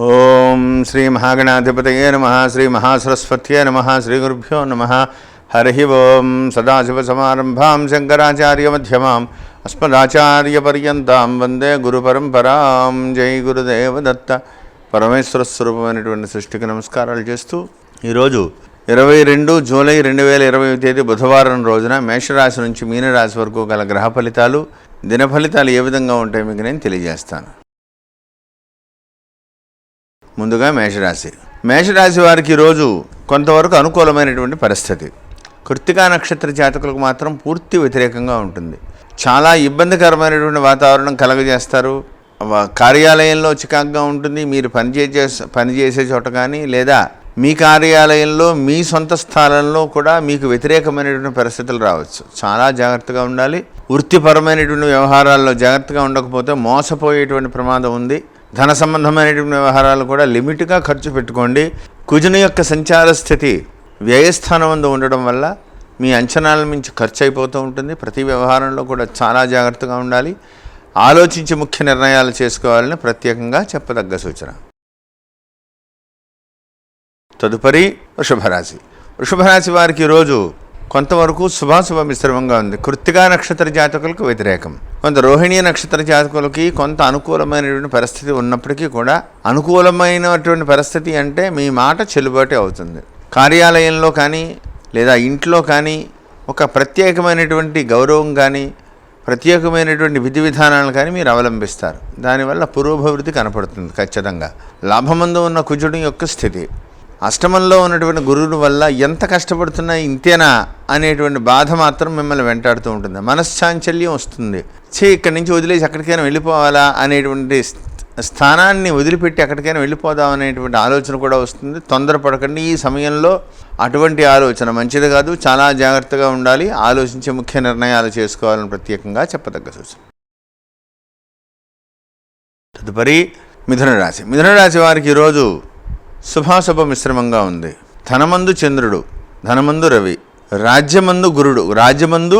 ఓం శ్రీ మహాగణాధిపతయే నమః. శ్రీ మహాసరస్వత్యే నమః. శ్రీ గురుభ్యో నమః. హరి ఓం. సదాశివసమారంభాం శంకరాచార్యమధ్యమాం అస్మదాచార్యపర్యంతాం వందే గురుపరంపరాం. జై గురుదేవదత్త. పరమేశ్వర స్వరూపమైనటువంటి సృష్టికి నమస్కారాలు చేస్తూ ఈరోజు 22 జూలై 2020 తేదీ బుధవారం రోజున మేషరాశి నుంచి మీనరాశి వరకు గల గ్రహ ఫలితాలు, దిన ఫలితాలు ఏ విధంగా ఉంటాయో మీకు నేను తెలియజేస్తాను. ముందుగా మేషరాశి వారికి ఈరోజు కొంతవరకు అనుకూలమైనటువంటి పరిస్థితి. కృత్తికా నక్షత్ర జాతకులకు మాత్రం పూర్తి వ్యతిరేకంగా ఉంటుంది. చాలా ఇబ్బందికరమైనటువంటి వాతావరణం కలగజేస్తారు. కార్యాలయంలో చికాకుగా ఉంటుంది. మీరు పనిచేసే చోట కానీ లేదా మీ కార్యాలయంలో మీ సొంత స్థానంలో కూడా మీకు వ్యతిరేకమైనటువంటి పరిస్థితులు రావచ్చు. చాలా జాగ్రత్తగా ఉండాలి. వృత్తిపరమైనటువంటి వ్యవహారాల్లో జాగ్రత్తగా ఉండకపోతే మోసపోయేటువంటి ప్రమాదం ఉంది. ధన సంబంధమైనటువంటి వ్యవహారాలు కూడా లిమిట్గా ఖర్చు పెట్టుకోండి. కుజుని యొక్క సంచార స్థితి వ్యయస్థానం వద్ద ఉండడం వల్ల మీ అంచనాల మించి ఖర్చు అయిపోతూ ఉంటుంది. ప్రతి వ్యవహారంలో కూడా చాలా జాగ్రత్తగా ఉండాలి. ఆలోచించి ముఖ్య నిర్ణయాలు చేసుకోవాలని ప్రత్యేకంగా చెప్పదగ్గ సూచన. తదుపరి వృషభరాశి వారికి ఈరోజు కొంతవరకు శుభాశుభ మిశ్రమంగా ఉంది. కృత్తికా నక్షత్ర జాతకులకు వ్యతిరేకం. కొంత రోహిణీ నక్షత్ర జాతకులకి కొంత అనుకూలమైనటువంటి పరిస్థితి ఉన్నప్పటికీ కూడా, అనుకూలమైనటువంటి పరిస్థితి అంటే మీ మాట చెల్లుబాటు అవుతుంది. కార్యాలయంలో కానీ లేదా ఇంట్లో కానీ ఒక ప్రత్యేకమైనటువంటి గౌరవం కానీ ప్రత్యేకమైనటువంటి విధి విధానాలను కానీ మీరు అవలంబిస్తారు. దానివల్ల పురోభివృద్ధి కనపడుతుంది. ఖచ్చితంగా లాభమందు ఉన్న కుజుడి యొక్క స్థితి, అష్టమంలో ఉన్నటువంటి గురువుల వల్ల ఎంత కష్టపడుతున్నా ఇంతేనా అనేటువంటి బాధ మాత్రం మిమ్మల్ని వెంటాడుతూ ఉంటుంది. మనశ్చాంచల్యం వస్తుంది. ఇక్కడి నుంచి వదిలేసి ఎక్కడికైనా వెళ్ళిపోవాలా అనేటువంటి స్థానాన్ని వదిలిపెట్టి ఎక్కడికైనా వెళ్ళిపోదాం అనేటువంటి ఆలోచన కూడా వస్తుంది. తొందరపడకండి. ఈ సమయంలో అటువంటి ఆలోచన మంచిది కాదు. చాలా జాగ్రత్తగా ఉండాలి. ఆలోచించి ముఖ్య నిర్ణయాలు చేసుకోవాలని ప్రత్యేకంగా చెప్పదగ్గ సూచన. తదుపరి మిథునరాశి వారికి ఈరోజు శుభాశుభ మిశ్రమంగా ఉంది. ధనమందు చంద్రుడు, ధనమందు రవి, రాజ్యమందు గురుడు, రాజ్యమందు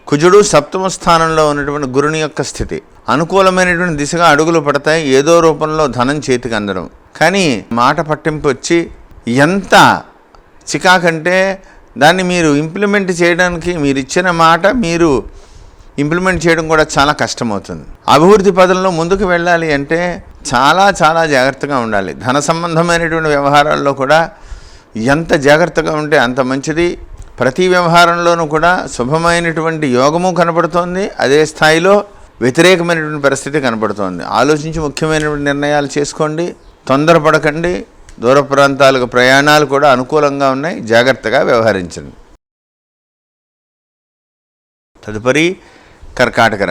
కుజుడు, సప్తమ స్థానంలో ఉన్నటువంటి గురుని యొక్క స్థితి అనుకూలమైనటువంటి దిశగా అడుగులు పడతాయి. ఏదో రూపంలో ధనం చేతికి అందడం. కానీ మాట పట్టింపు వచ్చి ఎంత చికాకంటే దాన్ని మీరు ఇంప్లిమెంట్ చేయడానికి, మీరు ఇచ్చిన మాట మీరు ఇంప్లిమెంట్ చేయడం కూడా చాలా కష్టమవుతుంది. అభివృద్ధి పదంలో ముందుకు వెళ్ళాలి అంటే చాలా చాలా జాగ్రత్తగా ఉండాలి. ధన సంబంధమైనటువంటి వ్యవహారాల్లో కూడా ఎంత జాగ్రత్తగా ఉంటే అంత మంచిది. ప్రతి వ్యవహారంలోనూ కూడా శుభమైనటువంటి యోగము కనపడుతోంది. అదే స్థాయిలో వ్యతిరేకమైనటువంటి పరిస్థితి కనపడుతోంది. ఆలోచించి ముఖ్యమైనటువంటి నిర్ణయాలు చేసుకోండి. తొందరపడకండి. దూర ప్రాంతాలకు ప్రయాణాలు కూడా అనుకూలంగా ఉన్నాయి. జాగ్రత్తగా వ్యవహరించండి. తదుపరి కర్కాటక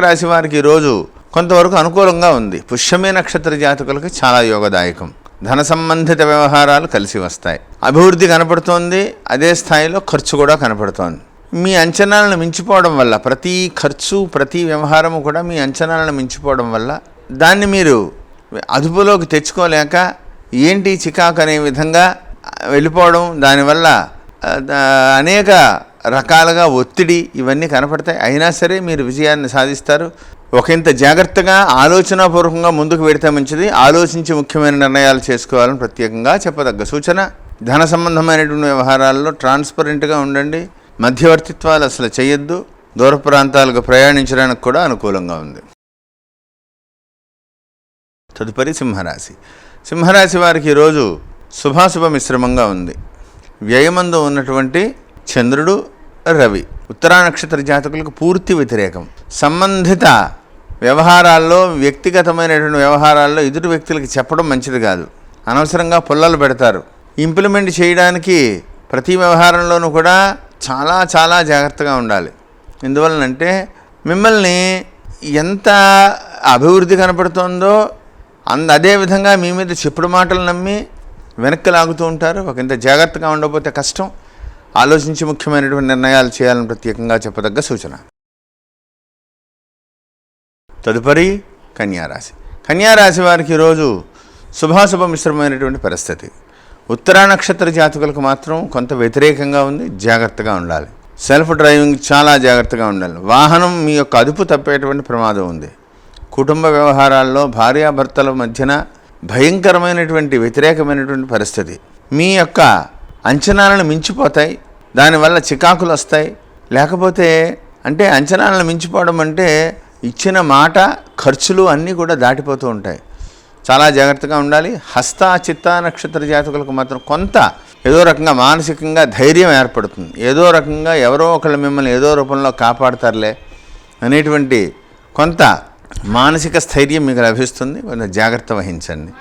రాశి వారికి ఈరోజు కొంతవరకు అనుకూలంగా ఉంది. పుష్యమే నక్షత్ర జాతకులకు చాలా యోగదాయకం. ధన సంబంధిత వ్యవహారాలు కలిసి వస్తాయి. అభివృద్ధి కనపడుతోంది. అదే స్థాయిలో ఖర్చు కూడా కనపడుతోంది. మీ అంచనాలను మించిపోవడం వల్ల ప్రతి ఖర్చు ప్రతి వ్యవహారము కూడా మీ అంచనాలను మించిపోవడం వల్ల దాన్ని మీరు అదుపులోకి తెచ్చుకోలేక ఏంటి చికాకు అనే విధంగా వెళ్ళిపోవడం, దానివల్ల అనేక రకాలుగా ఒత్తిడి ఇవన్నీ కనపడతాయి. అయినా సరే మీరు విజయాన్ని సాధిస్తారు. ఒకంత జాగ్రత్తగా ఆలోచనాపూర్వకంగా ముందుకు వెడితే మంచిది. ఆలోచించి ముఖ్యమైన నిర్ణయాలు చేసుకోవాలని ప్రత్యేకంగా చెప్పదగ్గ సూచన. ధన సంబంధమైనటువంటి వ్యవహారాల్లో ట్రాన్స్పరెంట్గా ఉండండి. మధ్యవర్తిత్వాలు అసలు చేయొద్దు. దూర ప్రాంతాలకు ప్రయాణించడానికి కూడా అనుకూలంగా ఉంది. తదుపరి సింహరాశి వారికి ఈరోజు శుభాశుభ మిశ్రమంగా ఉంది. వ్యయమందు ఉన్నటువంటి చంద్రుడు, రవి, ఉత్తరా నక్షత్ర జాతకులకు పూర్తి వ్యతిరేకం. సంబంధిత వ్యవహారాల్లో, వ్యక్తిగతమైనటువంటి వ్యవహారాల్లో ఎదుటి వ్యక్తులకి చెప్పడం మంచిది కాదు. అనవసరంగా పుల్లలు పెడతారు. ఇంప్లిమెంట్ చేయడానికి ప్రతి వ్యవహారంలోనూ కూడా చాలా చాలా జాగ్రత్తగా ఉండాలి. ఎందువలనంటే మిమ్మల్ని ఎంత అభివృద్ధి కనపడుతుందో అదేవిధంగా మీ మీద చెప్పుడు మాటలు నమ్మి వెనక్కి లాగుతూ ఉంటారు. ఒకంత జాగ్రత్తగా ఉండకపోతే కష్టం. ఆలోచించి ముఖ్యమైనటువంటి నిర్ణయాలు చేయాలని ప్రత్యేకంగా చెప్పదగ్గ సూచన. తదుపరి కన్యారాశి వారికి ఈరోజు శుభాశుభ మిశ్రమైనటువంటి పరిస్థితి. ఉత్తరా నక్షత్ర జాతకులకు మాత్రం కొంత వ్యతిరేకంగా ఉంది. జాగ్రత్తగా ఉండాలి. సెల్ఫ్ డ్రైవింగ్ చాలా జాగ్రత్తగా ఉండాలి. వాహనం మీ యొక్క అదుపు తప్పేటువంటి ప్రమాదం ఉంది. కుటుంబ వ్యవహారాల్లో భార్యాభర్తల మధ్యన భయంకరమైనటువంటి వ్యతిరేకమైనటువంటి పరిస్థితి. మీ యొక్క అంచనాలను మించిపోతాయి, దానివల్ల చికాకులు వస్తాయి. లేకపోతే అంటే అంచనాలను మించిపోవడం అంటే ఇచ్చిన మాట, ఖర్చులు అన్నీ కూడా దాటిపోతూ ఉంటాయి. చాలా జాగ్రత్తగా ఉండాలి. హస్త చిత్త నక్షత్ర జాతకులకు మాత్రం కొంత ఏదో రకంగా మానసికంగా ధైర్యం ఏర్పడుతుంది. ఏదో రకంగా ఎవరో ఒకళ్ళు మిమ్మల్ని ఏదో రూపంలో కాపాడతారులే అనేటువంటి కొంత మానసిక స్థైర్యం మీకు లభిస్తుంది. కొంచెం జాగ్రత్త వహించండి.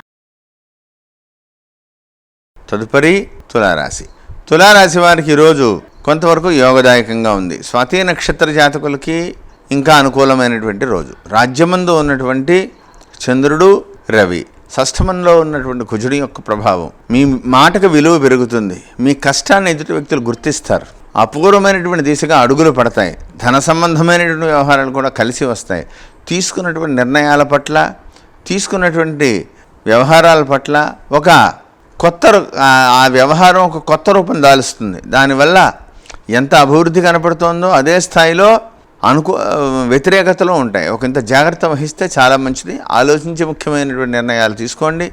తదుపరి తులారాశి. తులారాశి వారికి ఈరోజు కొంతవరకు యోగదాయకంగా ఉంది. స్వాతి నక్షత్ర జాతకులకి ఇంకా అనుకూలమైనటువంటి రోజు. రాజ్యమందు ఉన్నటువంటి చంద్రుడు, రవి, షష్ఠమంలో ఉన్నటువంటి కుజుడి యొక్క ప్రభావం మీ మాటకు విలువ పెరుగుతుంది. మీ కష్టాన్ని ఎదుటి వ్యక్తులు గుర్తిస్తారు. అపూర్వమైనటువంటి దిశగా అడుగులు పడతాయి. ధన సంబంధమైనటువంటి వ్యవహారాలు కూడా కలిసి వస్తాయి. తీసుకున్నటువంటి నిర్ణయాల పట్ల, తీసుకున్నటువంటి వ్యవహారాల పట్ల ఒక కొత్త ఆ వ్యవహారం ఒక కొత్త రూపం దాలుస్తుంది. దానివల్ల ఎంత అభివృద్ధి కనపడుతోందో అదే స్థాయిలో వ్యతిరేకతలు ఉంటాయి. ఒకంత జాగ్రత్త వహిస్తే చాలా మంచిది. ఆలోచించి ముఖ్యమైనటువంటి నిర్ణయాలు తీసుకోండి.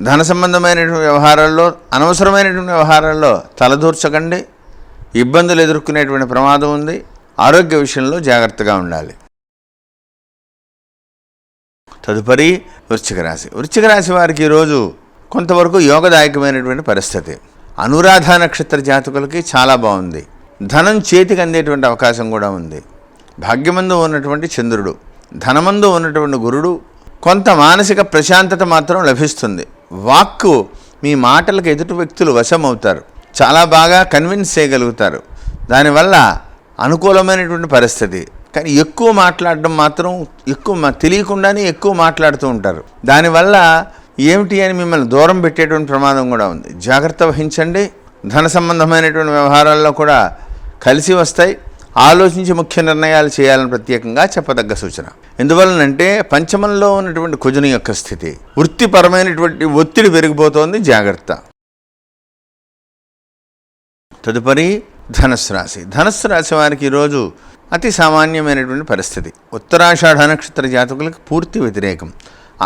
ధన సంబంధమైనటువంటి వ్యవహారాల్లో, అనవసరమైనటువంటి వ్యవహారాల్లో తలదూర్చకండి. ఇబ్బందులు ఎదుర్కొనేటువంటి ప్రమాదం ఉంది. ఆరోగ్య విషయంలో జాగ్రత్తగా ఉండాలి. తదుపరి వృశ్చిక రాశి. వృశ్చిక రాశి వారికి ఈరోజు కొంతవరకు యోగదాయకమైనటువంటి పరిస్థితి. అనురాధ నక్షత్ర జాతకులకి చాలా బాగుంది. ధనం చేతికి అందేటువంటి అవకాశం కూడా ఉంది. భాగ్యమందు ఉన్నటువంటి చంద్రుడు, ధనమందు ఉన్నటువంటి గురుడు, కొంత మానసిక ప్రశాంతత మాత్రం లభిస్తుంది. వాక్కు, మీ మాటలకు ఎదుటి వ్యక్తులు వశమవుతారు. చాలా బాగా కన్విన్స్ చేయగలుగుతారు. దానివల్ల అనుకూలమైనటువంటి పరిస్థితి. కానీ ఎక్కువ మాట్లాడడం మాత్రం తెలియకుండానే ఎక్కువ మాట్లాడుతూ ఉంటారు. దానివల్ల ఏమిటి అని మిమ్మల్ని దూరం పెట్టేటువంటి ప్రమాదం కూడా ఉంది. జాగ్రత్త వహించండి. ధన సంబంధమైనటువంటి వ్యవహారాల్లో కూడా కలిసి వస్తాయి. ఆలోచించి ముఖ్య నిర్ణయాలు చేయాలని ప్రత్యేకంగా చెప్పదగ్గ సూచన. ఎందువలనంటే పంచమంలో ఉన్నటువంటి కుజుని యొక్క స్థితి, వృత్తిపరమైనటువంటి ఒత్తిడి పెరిగిపోతోంది. జాగ్రత్త. తదుపరి ధనుస్సు రాశి. ధనుస్సు రాశి వారికి ఈరోజు అతి సామాన్యమైనటువంటి పరిస్థితి. ఉత్తరాషాఢ నక్షత్ర జాతకులకు పూర్తి వ్యతిరేకం.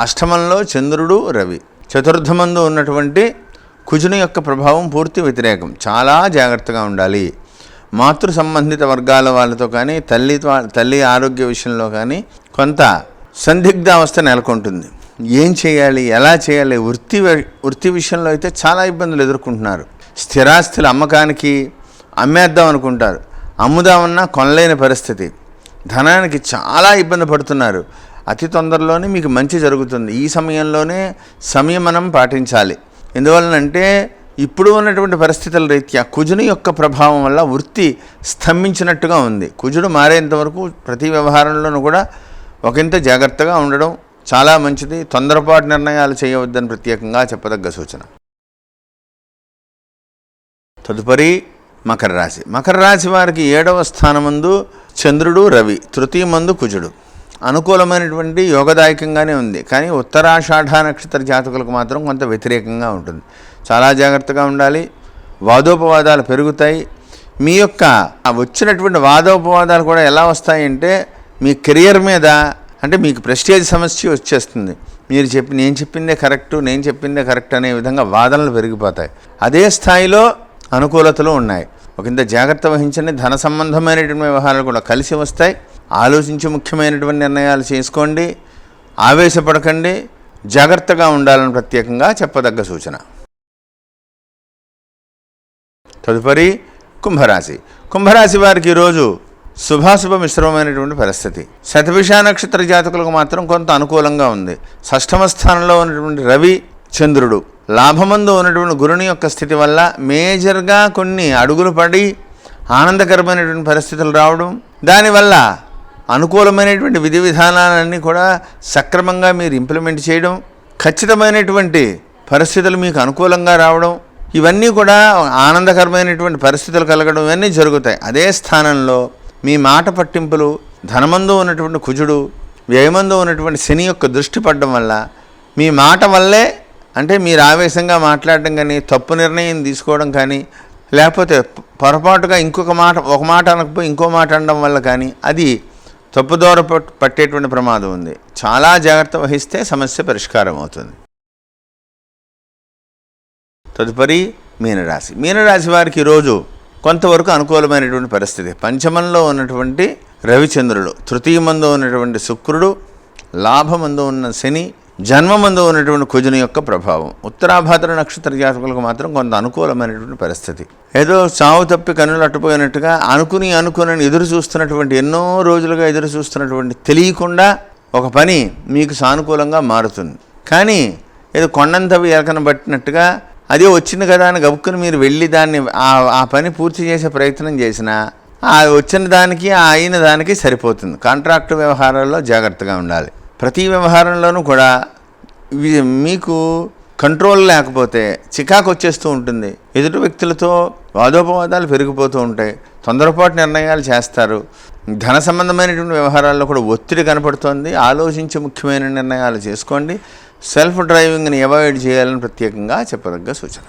అష్టమంలో చంద్రుడు, రవి, చతుర్థమందు ఉన్నటువంటి కుజుని యొక్క ప్రభావం పూర్తి వ్యతిరేకం. చాలా జాగ్రత్తగా ఉండాలి. మాతృ సంబంధిత వర్గాల వాళ్ళతో కానీ, తల్లి ఆరోగ్య విషయంలో కానీ కొంత సందిగ్ధావస్థ నెలకొంటుంది. ఏం చేయాలి, ఎలా చేయాలి? వృత్తి విషయంలో అయితే చాలా ఇబ్బందులు ఎదుర్కొంటున్నారు. స్థిరాస్తుల అమ్మకానికి అమ్మేద్దాం అనుకుంటారు. అమ్ముదామన్నా కొనలేని పరిస్థితి. ధనానికి చాలా ఇబ్బంది పడుతున్నారు. అతి తొందరలోనే మీకు మంచి జరుగుతుంది. ఈ సమయంలోనే సంయమనం పాటించాలి. ఎందువలనంటే ఇప్పుడు ఉన్నటువంటి పరిస్థితుల రీత్యా కుజుని యొక్క ప్రభావం వల్ల వృత్తి స్తంభించినట్టుగా ఉంది. కుజుడు మారేంతవరకు ప్రతి వ్యవహారంలోనూ కూడా ఒకంత జాగ్రత్తగా ఉండడం చాలా మంచిది. తొందరపాటు నిర్ణయాలు చేయవద్దని ప్రత్యేకంగా చెప్పదగ్గ సూచన. తదుపరి మకర రాశి. మకర రాశి వారికి 7వ స్థానమందు చంద్రుడు, రవి, తృతీయమందు కుజుడు. అనుకూలమైనటువంటి యోగదాయకంగానే ఉంది. కానీ ఉత్తరాషాఢ నక్షత్ర జాతకులకు మాత్రం కొంత వ్యతిరేకంగా ఉంటుంది. చాలా జాగ్రత్తగా ఉండాలి. వాదోపవాదాలు పెరుగుతాయి. మీ యొక్క వచ్చినటువంటి వాదోపవాదాలు కూడా ఎలా వస్తాయంటే మీ కెరియర్ మీద, అంటే మీకు ప్రెస్టేజ్ సమస్య వచ్చేస్తుంది. నేను చెప్పిందే కరెక్ట్ అనే విధంగా వాదనలు పెరిగిపోతాయి. అదే స్థాయిలో అనుకూలతలు ఉన్నాయి. ఒకంత జాగ్రత్త వహించండి. ధన సంబంధమైనటువంటి వ్యవహారాలు కూడా కలిసి వస్తాయి. ఆలోచించి ముఖ్యమైనటువంటి నిర్ణయాలు చేసుకోండి. ఆవేశపడకండి. జాగ్రత్తగా ఉండాలని ప్రత్యేకంగా చెప్పదగ్గ సూచన. తదుపరి కుంభరాశి. కుంభరాశి వారికి ఈరోజు శుభాశుభ మిశ్రమమైనటువంటి పరిస్థితి. శతభిష నక్షత్ర జాతకులకు మాత్రం కొంత అనుకూలంగా ఉంది. షష్ఠమ స్థానంలో ఉన్నటువంటి రవి, చంద్రుడు, లాభమందు ఉన్నటువంటి గురుని యొక్క స్థితి వల్ల మేజర్గా కొన్ని అడుగులు పడి ఆనందకరమైనటువంటి పరిస్థితులు రావడం, దానివల్ల అనుకూలమైనటువంటి విధి విధానాలన్నీ కూడా సక్రమంగా మీరు ఇంప్లిమెంట్ చేయడం, ఖచ్చితమైనటువంటి పరిస్థితులు మీకు అనుకూలంగా రావడం, ఇవన్నీ కూడా ఆనందకరమైనటువంటి పరిస్థితులు కలగడం, ఇవన్నీ జరుగుతాయి. అదే స్థానంలో మీ మాట పట్టింపులు, ధనమందు ఉన్నటువంటి కుజుడు, వ్యయమందు ఉన్నటువంటి శని యొక్క దృష్టి పడడం వల్ల మీ మాట వల్లే, అంటే మీరు ఆవేశంగా మాట్లాడడం కానీ, తప్పు నిర్ణయం తీసుకోవడం కానీ, లేకపోతే పొరపాటుగా ఒక మాట అనకపోయి ఇంకో మాట అనడం వల్ల కానీ అది తప్పుదోర పట్టేటువంటి ప్రమాదం ఉంది. చాలా జాగ్రత్త వహిస్తే సమస్య పరిష్కారం అవుతుంది. తదుపరి మీనరాశి. మీనరాశి వారికి ఈరోజు కొంతవరకు అనుకూలమైనటువంటి పరిస్థితి. పంచమంలో ఉన్నటువంటి రవిచంద్రుడు, తృతీయమందు ఉన్నటువంటి శుక్రుడు, లాభమందు ఉన్న శని, జన్మమందు ఉన్నటువంటి కుజుని యొక్క ప్రభావం. ఉత్తరాభాద్ర నక్షత్ర జాతకులకు మాత్రం కొంత అనుకూలమైనటువంటి పరిస్థితి. ఏదో చావు తప్పి కన్నులు అట్టుపోయినట్టుగా అనుకుని ఎదురు చూస్తున్నటువంటి, ఎన్నో రోజులుగా ఎదురు చూస్తున్నటువంటి, తెలియకుండా ఒక పని మీకు సానుకూలంగా మారుతుంది. కానీ ఏదో కొండంతవి ఎలకన పట్టినట్టుగా అదే వచ్చింది కదా అని గబుక్కుని మీరు వెళ్ళి దాన్ని ఆ పని పూర్తి చేసే ప్రయత్నం చేసినా ఆ వచ్చిన దానికి అయిన దానికి సరిపోతుంది. కాంట్రాక్టు వ్యవహారాల్లో జాగ్రత్తగా ఉండాలి. ప్రతి వ్యవహారంలోనూ కూడా మీకు కంట్రోల్ లేకపోతే చికాకు వచ్చేస్తూ ఉంటుంది. ఎదుటి వ్యక్తులతో వాదోపవాదాలు పెరిగిపోతూ ఉంటాయి. తొందరపాటు నిర్ణయాలు చేస్తారు. ధన సంబంధమైనటువంటి వ్యవహారాల్లో కూడా ఒత్తిడి కనపడుతోంది. ఆలోచించి ముఖ్యమైన నిర్ణయాలు చేసుకోండి. సెల్ఫ్ డ్రైవింగ్ని అవాయిడ్ చేయాలని ప్రత్యేకంగా చెప్పదగ్గ సూచన.